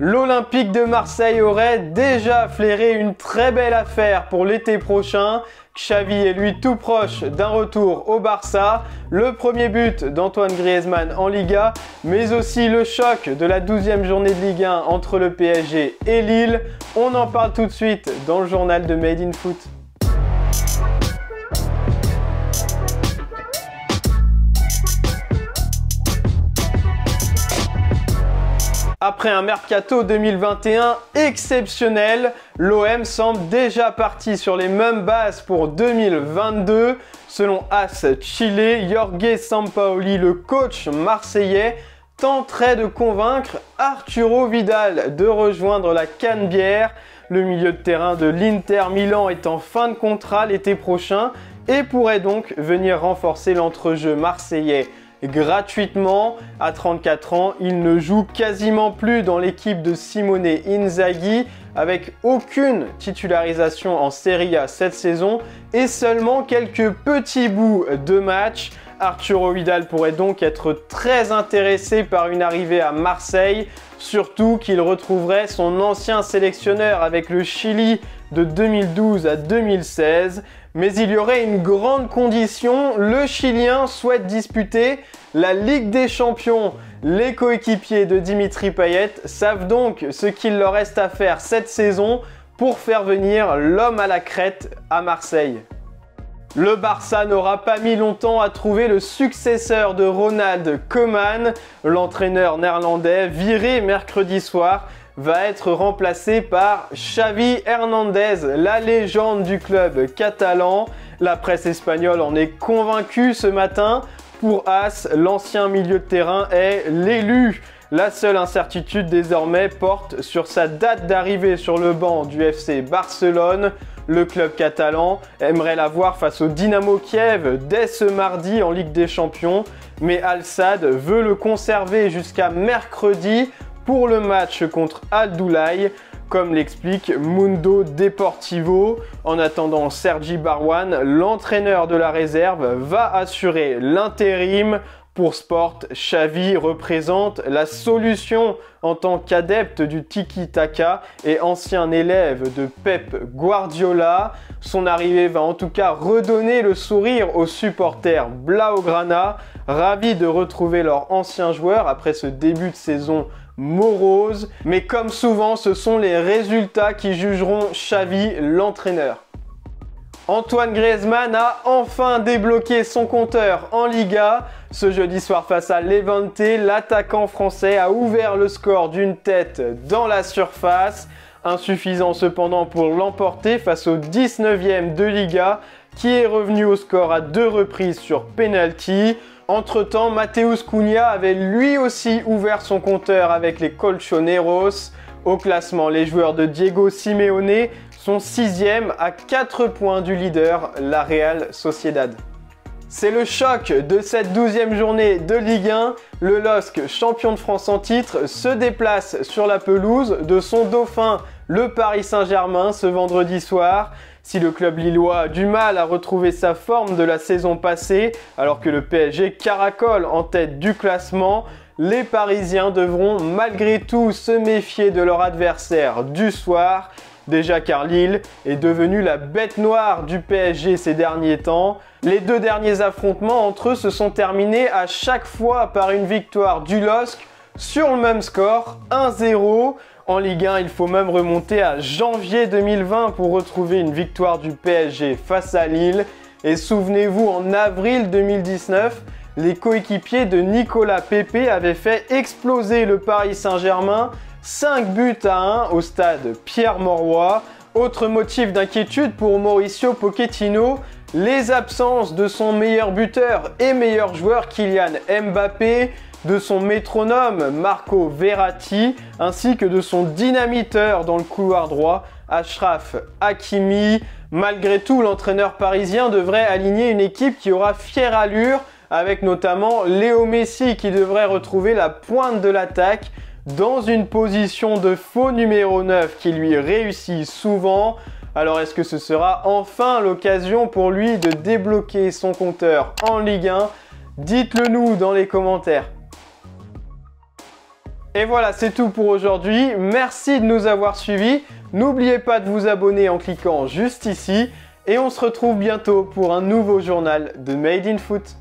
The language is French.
L'Olympique de Marseille aurait déjà flairé une très belle affaire pour l'été prochain. Xavi est lui tout proche d'un retour au Barça, le premier but d'Antoine Griezmann en Liga, mais aussi le choc de la 12e journée de Ligue 1 entre le PSG et Lille. On en parle tout de suite dans le journal de Made in Foot. Après un mercato 2021 exceptionnel, l'OM semble déjà parti sur les mêmes bases pour 2022. Selon AS Chile, Jorge Sampaoli, le coach marseillais, tenterait de convaincre Arturo Vidal de rejoindre la Canebière. Le milieu de terrain de l'Inter Milan est en fin de contrat l'été prochain et pourrait donc venir renforcer l'entrejeu marseillais gratuitement. À 34 ans, il ne joue quasiment plus dans l'équipe de Simone Inzaghi, avec aucune titularisation en Serie A cette saison et seulement quelques petits bouts de match. Arturo Vidal pourrait donc être très intéressé par une arrivée à Marseille, surtout qu'il retrouverait son ancien sélectionneur avec le Chili de 2012 à 2016. Mais il y aurait une grande condition, le Chilien souhaite disputer la Ligue des Champions. Les coéquipiers de Dimitri Payet savent donc ce qu'il leur reste à faire cette saison pour faire venir l'homme à la crête à Marseille. Le Barça n'aura pas mis longtemps à trouver le successeur de Ronald Koeman. L'entraîneur néerlandais, viré mercredi soir, va être remplacé par Xavi Hernandez, la légende du club catalan. La presse espagnole en est convaincue ce matin. Pour AS, l'ancien milieu de terrain est l'élu. La seule incertitude désormais porte sur sa date d'arrivée sur le banc du FC Barcelone. Le club catalan aimerait la voir face au Dynamo Kiev dès ce mardi en Ligue des Champions, mais Al Sadd veut le conserver jusqu'à mercredi pour le match contre Al Doulaï, comme l'explique Mundo Deportivo. En attendant, Sergi Barwan, l'entraîneur de la réserve, va assurer l'intérim. Pour Sport, Xavi représente la solution en tant qu'adepte du tiki-taka et ancien élève de Pep Guardiola. Son arrivée va en tout cas redonner le sourire aux supporters blaugrana, ravis de retrouver leur ancien joueur après ce début de saison morose. Mais comme souvent, ce sont les résultats qui jugeront Xavi, l'entraîneur. Antoine Griezmann a enfin débloqué son compteur en Liga. Ce jeudi soir face à Levante, l'attaquant français a ouvert le score d'une tête dans la surface. Insuffisant cependant pour l'emporter face au 19e de Liga, qui est revenu au score à 2 reprises sur penalty. Entre-temps, Mateus Cunha avait lui aussi ouvert son compteur avec les Colchoneros. Au classement, les joueurs de Diego Simeone sont 6e à 4 points du leader, la Real Sociedad. C'est le choc de cette 12e journée de Ligue 1. Le LOSC, champion de France en titre, se déplace sur la pelouse de son dauphin, le Paris Saint-Germain, ce vendredi soir. Si le club lillois a du mal à retrouver sa forme de la saison passée, alors que le PSG caracole en tête du classement, les Parisiens devront malgré tout se méfier de leur adversaire du soir. Déjà car Lille est devenue la bête noire du PSG ces derniers temps. Les 2 derniers affrontements entre eux se sont terminés à chaque fois par une victoire du LOSC sur le même score, 1-0. En Ligue 1, il faut même remonter à janvier 2020 pour retrouver une victoire du PSG face à Lille. Et souvenez-vous, en avril 2019, les coéquipiers de Nicolas Pepe avaient fait exploser le Paris Saint-Germain 5-1 au stade Pierre-Mauroy. Autre motif d'inquiétude pour Mauricio Pochettino, les absences de son meilleur buteur et meilleur joueur Kylian Mbappé, de son métronome Marco Verratti, ainsi que de son dynamiteur dans le couloir droit Achraf Hakimi. Malgré tout, l'entraîneur parisien devrait aligner une équipe qui aura fière allure, avec notamment Léo Messi qui devrait retrouver la pointe de l'attaque dans une position de faux numéro 9 qui lui réussit souvent. Alors est-ce que ce sera enfin l'occasion pour lui de débloquer son compteur en Ligue 1? Dites-le nous dans les commentaires. Et voilà, c'est tout pour aujourd'hui. Merci de nous avoir suivis. N'oubliez pas de vous abonner en cliquant juste ici. Et on se retrouve bientôt pour un nouveau journal de Made in Foot.